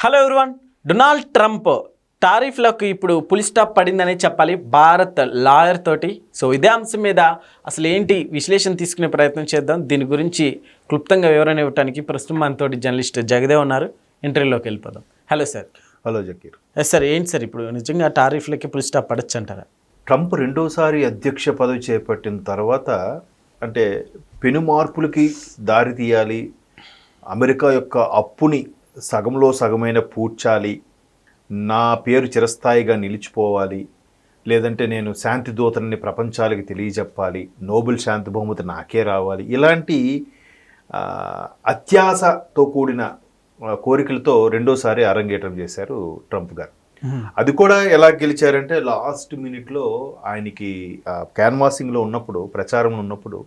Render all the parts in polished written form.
Hello everyone. Donald Trump టారిఫ్లకు ఇప్పుడు full stop పడిందని చెప్పాలి భారత్ లాయర్ తోటి. సో ఇదే అంశం మీద అసలు ఏంటి విశ్లేషణ తీసుకునే ప్రయత్నం చేద్దాం. దీని గురించి క్లుప్తంగా వివరణ ఇవ్వడానికి ప్రస్తుతం మనతోటి జర్నలిస్ట్ జగదేవ్ ఉన్నారు. ఇంటర్వ్యూలోకి వెళ్ళిపోదాం. Hello sir. Hello Zakir. Yes sir, ఏంటి సార్ ఇప్పుడు నిజంగా టారిఫ్లకి పుల్ స్టాప్ పడచ్చు అంటారా? ట్రంప్ రెండోసారి అధ్యక్ష పదవి చేపట్టిన తర్వాత అంటే పెను మార్పులకి దారి తీయాలి, అమెరికా యొక్క అప్పుని సగంలో సగమైన పూడ్చాలి, నా పేరు చిరస్థాయిగా నిలిచిపోవాలి, లేదంటే నేను శాంతి దూతని ప్రపంచాలకి తెలియజెప్పాలి, నోబెల్ శాంతి బహుమతి నాకే రావాలి, ఇలాంటి అత్యాశతో కూడిన కోరికలతో రెండోసారి అరంగేట్రం చేశారు ట్రంప్ గారు. అది కూడా ఎలా గెలిచారంటే లాస్ట్ మినిట్లో ఆయనకి క్యాన్వాసింగ్లో ఉన్నప్పుడు, ప్రచారంలో ఉన్నప్పుడు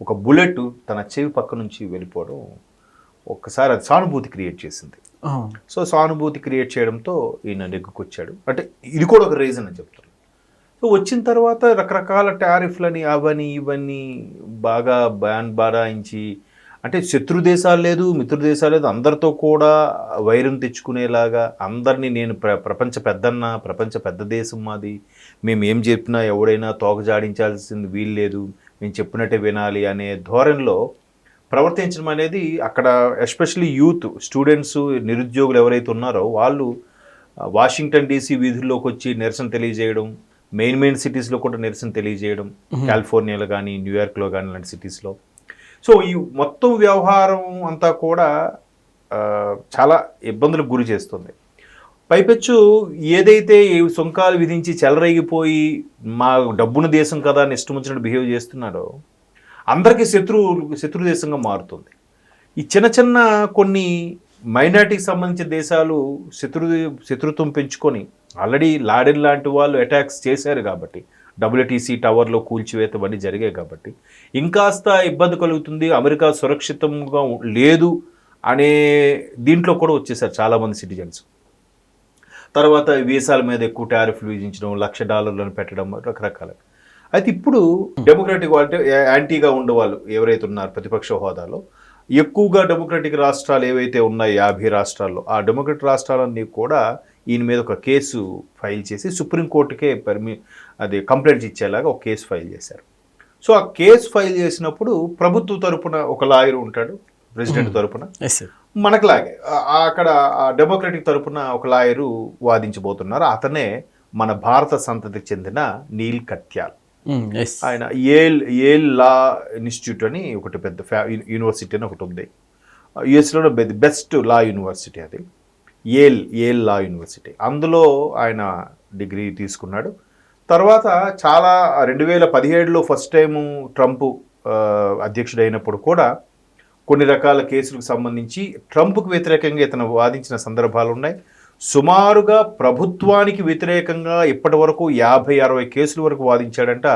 ఒక బుల్లెట్ తన చెవి పక్క నుంచి వెళ్ళిపోవడం ఒక్కసారి అది సానుభూతి క్రియేట్ చేసింది. సో సానుభూతి క్రియేట్ చేయడంతో ఈయన నెగ్గుకొచ్చాడు. అంటే ఇది కూడా ఒక రీజన్ అని చెప్తాను. సో వచ్చిన తర్వాత రకరకాల టారిఫ్లని అవని ఇవన్నీ బాగా బారాయించి, అంటే శత్రు దేశాలు లేదు, మిత్రు దేశాలు లేదు, అందరితో కూడా వైరం తెచ్చుకునేలాగా అందరినీ నేను ప్రపంచ పెద్దన్న, ప్రపంచ పెద్ద దేశం మాది, మేము ఏం చెప్పినా ఎవడైనా తోక జాడించాల్సింది వీలు లేదు, మేము చెప్పినట్టే వినాలి అనే ధోరణిలో ప్రవర్తించడం అనేది అక్కడ ఎస్పెషల్లీ యూత్, స్టూడెంట్స్, నిరుద్యోగులు ఎవరైతే ఉన్నారో వాళ్ళు వాషింగ్టన్ డీసీ వీధుల్లోకి వచ్చి నిరసన తెలియజేయడం, మెయిన్ సిటీస్లో కూడా నిరసన తెలియజేయడం, కాలిఫోర్నియాలో కానీ న్యూయార్క్లో కానీ లాంటి సిటీస్లో. సో ఈ మొత్తం వ్యవహారం అంతా కూడా చాలా ఇబ్బందులకు గురి చేస్తుంది. పైపెచ్చు ఏదైతే సుంకాలు విధించి చెలరేగిపోయి మా డబ్బున దేశం కదా అని ఇష్టం వచ్చినట్టు బిహేవ్ చేస్తున్నాడో అందరికీ శత్రు దేశంగా మారుతుంది. ఈ చిన్న చిన్న కొన్ని మైనారిటీకి సంబంధించిన దేశాలు శత్రుత్వం పెంచుకొని ఆల్రెడీ లాడెన్ లాంటి వాళ్ళు అటాక్స్ చేశారు కాబట్టి, WTC టవర్లో కూల్చివేత అవన్నీ జరిగాయి కాబట్టి ఇంకాస్త ఇబ్బంది కలుగుతుంది, అమెరికా సురక్షితంగా లేదు అనే దీంట్లో కూడా వచ్చేసారు చాలామంది సిటిజన్స్. తర్వాత వీసాల మీద ఎక్కువ టారిఫ్లు విధించడం, $1,00,000 పెట్టడం, రకరకాల. అయితే ఇప్పుడు డెమోక్రాటిక్ అంటే యాంటీగా ఉండేవాళ్ళు ఎవరైతే ఉన్నారో ప్రతిపక్ష హోదాలో ఎక్కువగా డెమోక్రాటిక్ రాష్ట్రాలు ఏవైతే ఉన్నాయో 50 రాష్ట్రాల్లో, ఆ డెమోక్రాటిక్ రాష్ట్రాలన్నీ కూడా ఈయన మీద ఒక కేసు ఫైల్ చేసి సుప్రీంకోర్టుకే అది కంప్లైంట్స్ ఇచ్చేలాగా ఒక కేసు ఫైల్ చేశారు. సో ఆ కేసు ఫైల్ చేసినప్పుడు ప్రభుత్వ తరపున ఒక లాయర్ ఉంటాడు, ప్రెసిడెంట్ తరపున, మనకులాగే అక్కడ డెమోక్రాటిక్ తరపున ఒక లాయరు వాదించబోతున్నారు. అతనే మన భారత సంతతికి చెందిన నీల్ కత్యాల్. ఆయన ఏల్ లా ఇన్స్టిట్యూట్ అని ఒకటి పెద్ద యూనివర్సిటీ అని ఒకటి ఉంది యుఎస్లో, బెస్ట్ లా యూనివర్సిటీ అది ఏల్ లా యూనివర్సిటీ. అందులో ఆయన డిగ్రీ తీసుకున్నాడు. తర్వాత చాలా 2017లో ఫస్ట్ టైము ట్రంప్ అధ్యక్షుడైనప్పుడు కూడా కొన్ని రకాల కేసులకు సంబంధించి ట్రంప్కు వ్యతిరేకంగా ఇతను వాదించిన సందర్భాలు ఉన్నాయి. సుమారుగా ప్రభుత్వానికి వ్యతిరేకంగా ఇప్పటి వరకు 50-60 కేసుల వరకు వాదించాడంట.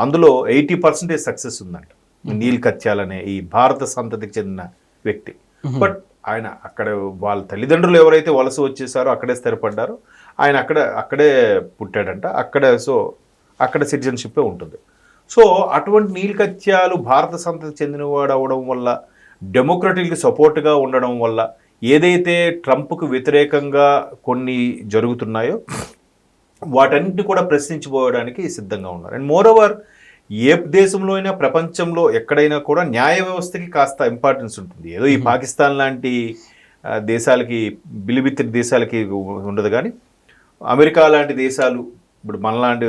అందులో 80% సక్సెస్ ఉందంట. నీల్ కత్యాల్ అనే ఈ భారత సంతతికి చెందిన వ్యక్తి. బట్ ఆయన అక్కడ వాళ్ళ తల్లిదండ్రులు ఎవరైతే వలస వచ్చేసారో అక్కడే స్థిరపడ్డారో, ఆయన అక్కడే పుట్టాడంట. అక్కడ సిటిజన్షిప్పే ఉంటుంది. సో అటువంటి నీల్ కత్యాలు భారత సంతతికి చెందినవాడు అవడం వల్ల, డెమోక్రటిక్కి సపోర్ట్గా ఉండడం వల్ల ఏదైతే ట్రంప్కు వ్యతిరేకంగా కొన్ని జరుగుతున్నాయో వాటన్నిటిని కూడా ప్రశ్నించబోయడానికి సిద్ధంగా ఉన్నారు. అండ్ మోర్ ఓవర్ ఏ దేశంలో అయినా, ప్రపంచంలో ఎక్కడైనా కూడా న్యాయ వ్యవస్థకి కాస్త ఇంపార్టెన్స్ ఉంటుంది. ఏదో ఈ పాకిస్తాన్ లాంటి దేశాలకి, బిలిబిత్తిరి దేశాలకి ఉండదు, కానీ అమెరికా లాంటి దేశాలు, ఇప్పుడు మనలాంటి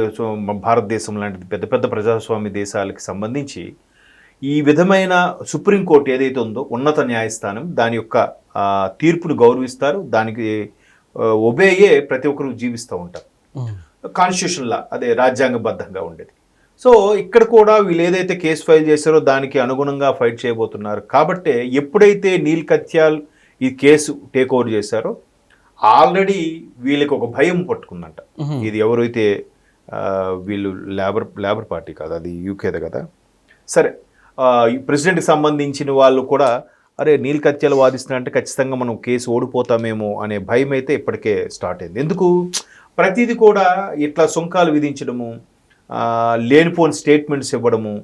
భారతదేశం లాంటి పెద్ద పెద్ద ప్రజాస్వామ్య దేశాలకి సంబంధించి ఈ విధమైన సుప్రీంకోర్టు ఏదైతే ఉందో ఉన్నత న్యాయస్థానం, దాని యొక్క తీర్పును గౌరవిస్తారు, దానికి ఒబేయే ప్రతి ఒక్కరు జీవిస్తూ ఉంటారు. కాన్స్టిట్యూషన్ లా, అదే రాజ్యాంగబద్ధంగా ఉండేది. సో ఇక్కడ కూడా వీళ్ళు ఏదైతే కేసు ఫైల్ చేశారో దానికి అనుగుణంగా ఫైట్ చేయబోతున్నారు. కాబట్టి ఎప్పుడైతే నీల్ కత్యాల్ ఈ కేసు టేక్ ఓవర్ చేశారో ఆల్రెడీ వీళ్ళకి ఒక భయం పట్టుకుందంట. ఇది ఎవరైతే వీళ్ళు లేబర్ పార్టీ కాదు, అది యూకేదే కదా, సరే ప్రెసిడెంట్కి సంబంధించిన వాళ్ళు కూడా అరే నీల్ కత్యాలు వాదిస్తున్నారంటే ఖచ్చితంగా మనం కేసు ఓడిపోతామేమో అనే భయం అయితే ఇప్పటికే స్టార్ట్ అయింది. ఎందుకు ప్రతిదీ కూడా ఇట్లా సుంకాలు విధించడము, లేనిపోని స్టేట్మెంట్స్ ఇవ్వడము,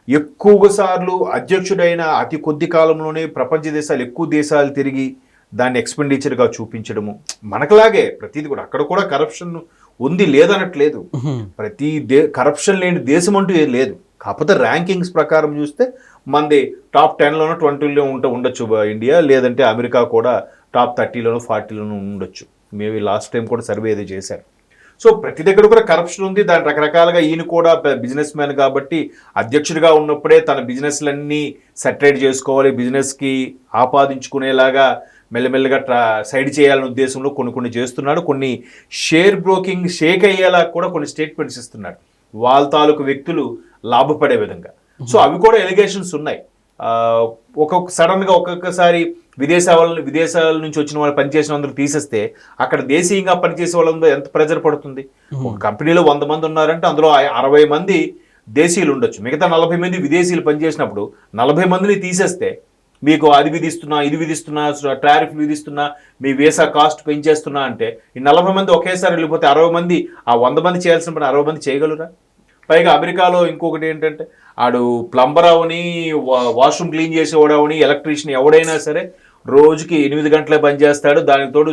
ఎక్కువ సార్లు అధ్యక్షుడైన అతి కొద్ది కాలంలోనే ప్రపంచ దేశాలు ఎక్కువ దేశాలు తిరిగి దాన్ని ఎక్స్పెండిచర్గా చూపించడము. మనకులాగే ప్రతిదీ కూడా అక్కడ కూడా కరప్షన్ ఉంది లేదనట్లేదు. ప్రతి కరప్షన్ లేని దేశం అంటూ ఏం లేదు. కాకపోతే ర్యాంకింగ్స్ ప్రకారం చూస్తే మనది టాప్ 10లోనో 20లో ఉండొచ్చు ఇండియా, లేదంటే అమెరికా కూడా టాప్ 30లోనో 40లోనో ఉండొచ్చు. మేబీ లాస్ట్ టైం కూడా సర్వే ఏదో చేశారు. సో ప్రతి దగ్గర కూడా కరప్షన్ ఉంది. దాని రకరకాలుగా ఈయన కూడా బిజినెస్ మ్యాన్ కాబట్టి అధ్యక్షుడిగా ఉన్నప్పుడే తన బిజినెస్లన్నీ సెటరేట్ చేసుకోవాలి, బిజినెస్కి ఆపాదించుకునేలాగా మెల్లమెల్లగా సైడ్ చేయాలనే ఉద్దేశంలో కొన్ని చేస్తున్నాడు. కొన్ని షేర్ బ్రోకింగ్ షేక్ అయ్యేలా కూడా కొన్ని స్టేట్మెంట్స్ ఇస్తున్నాడు వాళ్ళ తాలూకు వ్యక్తులు లాభపడే విధంగా. సో అవి కూడా ఎలిగేషన్స్ ఉన్నాయి. ఒక్కొక్కసారి విదేశాల నుంచి వచ్చిన వాళ్ళు పనిచేసిన అందరూ తీసేస్తే అక్కడ దేశీయంగా పనిచేసే వాళ్ళందరూ ఎంత ప్రెజర్ పడుతుంది. ఒక కంపెనీలో 100 మంది ఉన్నారంటే అందులో 60 మంది దేశీయులు ఉండొచ్చు, మిగతా 40 మంది విదేశీయులు పనిచేసినప్పుడు 40 మందిని తీసేస్తే మీకు అది విధిస్తున్నా, ఇది విధిస్తున్నా, టారిఫ్లు విధిస్తున్నా, మీ వీసా కాస్ట్ పెంచేస్తున్నా అంటే ఈ 40 మంది ఒకేసారి వెళ్ళిపోతే 60 మంది ఆ 100 మంది చేయాల్సిన పని 60 మంది చేయగలరా? పైగా అమెరికాలో ఇంకొకటి ఏంటంటే ఆడు ప్లంబర్ అవని, వాష్రూమ్ క్లీన్ చేసేవాడు అవని, ఎలక్ట్రీషియన్ ఎవడైనా సరే రోజుకి 8 గంటలే పనిచేస్తాడు. దానికి తోడు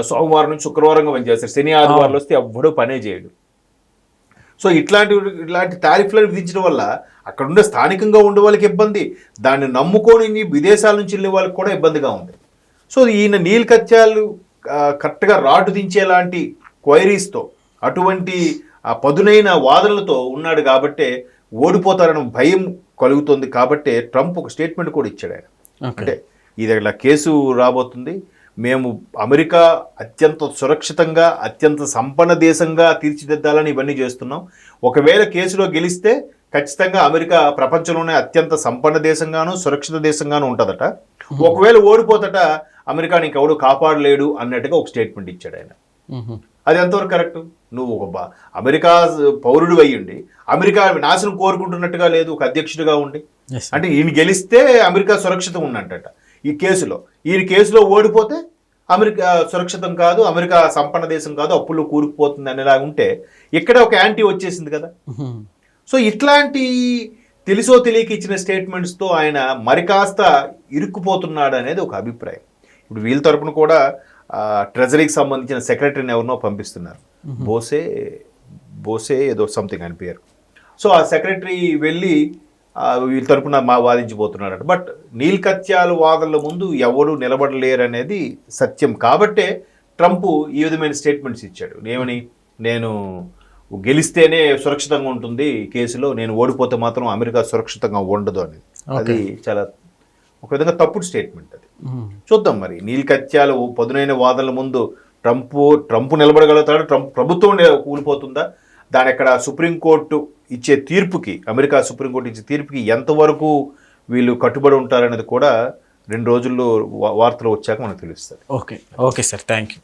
సోమవారం నుంచి శుక్రవారంగా పనిచేస్తాడు. శని ఆదివారాలు వస్తే ఎవ్వడూ పనే చేయడు. సో ఇట్లాంటి టారిఫ్లను విధించడం వల్ల అక్కడ ఉండే స్థానికంగా ఉండే వాళ్ళకి ఇబ్బంది, దాన్ని నమ్ముకొని విదేశాల నుంచి వెళ్ళే వాళ్ళకి కూడా ఇబ్బందిగా ఉంది. సో ఈయన నీల్ కత్యాలు కరెక్ట్గా రాటు దించేలాంటి క్వైరీస్తో, అటువంటి పదునైన వాదనలతో ఉన్నాడు కాబట్టే ఓడిపోతారని భయం కలుగుతుంది. కాబట్టే ట్రంప్ ఒక స్టేట్మెంట్ కూడా ఇచ్చాడు ఆయన. అంటే ఇది ఇలా కేసు రాబోతుంది, మేము అమెరికా అత్యంత సురక్షితంగా అత్యంత సంపన్న దేశంగా తీర్చిదిద్దాలని ఇవన్నీ చేస్తున్నాం. ఒకవేళ కేసులో గెలిస్తే ఖచ్చితంగా అమెరికా ప్రపంచంలోనే అత్యంత సంపన్న దేశంగాను సురక్షిత దేశంగాను ఉంటుందట. ఒకవేళ ఓడిపోతట అమెరికాని ఇంకెవడు కాపాడలేడు అన్నట్టుగా ఒక స్టేట్మెంట్ ఇచ్చాడు ఆయన. అది ఎంతవరకు కరెక్ట్? నువ్వు ఒక అమెరికా పౌరుడు అయ్యుండి అమెరికా నాశనం కోరుకుంటున్నట్టుగా లేదు ఒక అధ్యక్షుడిగా ఉండి. అంటే ఈయన గెలిస్తే అమెరికా సురక్షితం ఉన్నట్టట ఈ కేసులో. ఈయన కేసులో ఓడిపోతే అమెరికా సురక్షితం కాదు, అమెరికా సంపన్న దేశం కాదు, అప్పుల్లో కూరుకుపోతుంది అనేలాగా ఉంటే ఇక్కడే ఒక యాంటీ వచ్చేసింది కదా. సో ఇట్లాంటి తెలుసో తెలియక ఇచ్చిన స్టేట్మెంట్స్తో ఆయన మరి కాస్త ఇరుక్కుపోతున్నాడు అనేది ఒక అభిప్రాయం. ఇప్పుడు వీళ్ళ తరపున కూడా ట్రెజరీకి సంబంధించిన సెక్రటరీని ఎవరినో పంపిస్తున్నారు, బోసే ఏదో సంథింగ్ అని పేరు. సో ఆ సెక్రటరీ వెళ్ళి వీళ్ళ తరపున వాదించబోతున్నాడు. బట్ నీల్ కత్యాలు వాదనల ముందు ఎవరు నిలబడలేరు అనేది సత్యం. కాబట్టే ట్రంప్ ఈ విధమైన స్టేట్మెంట్స్ ఇచ్చాడు. ఏమని, నేను గెలిస్తేనే సురక్షితంగా ఉంటుంది కేసులో, నేను ఓడిపోతే మాత్రం అమెరికా సురక్షితంగా ఉండదు అని. అది చాలా ఒక విధంగా తప్పుడు స్టేట్మెంట్ అది. చూద్దాం మరి నీల్ కత్యాలు పదునైన వాదనల ముందు ట్రంప్ నిలబడగలుగుతాడు, ట్రంప్ ప్రభుత్వం కూలిపోతుందా, దాని అక్కడ సుప్రీంకోర్టు ఇచ్చే తీర్పుకి, అమెరికా సుప్రీంకోర్టు ఇచ్చే తీర్పుకి ఎంతవరకు వీళ్ళు కట్టుబడి ఉంటారనేది కూడా 2 రోజుల్లో వార్తలు వచ్చాక మనకు తెలుస్తుంది. Okay sir, thank you.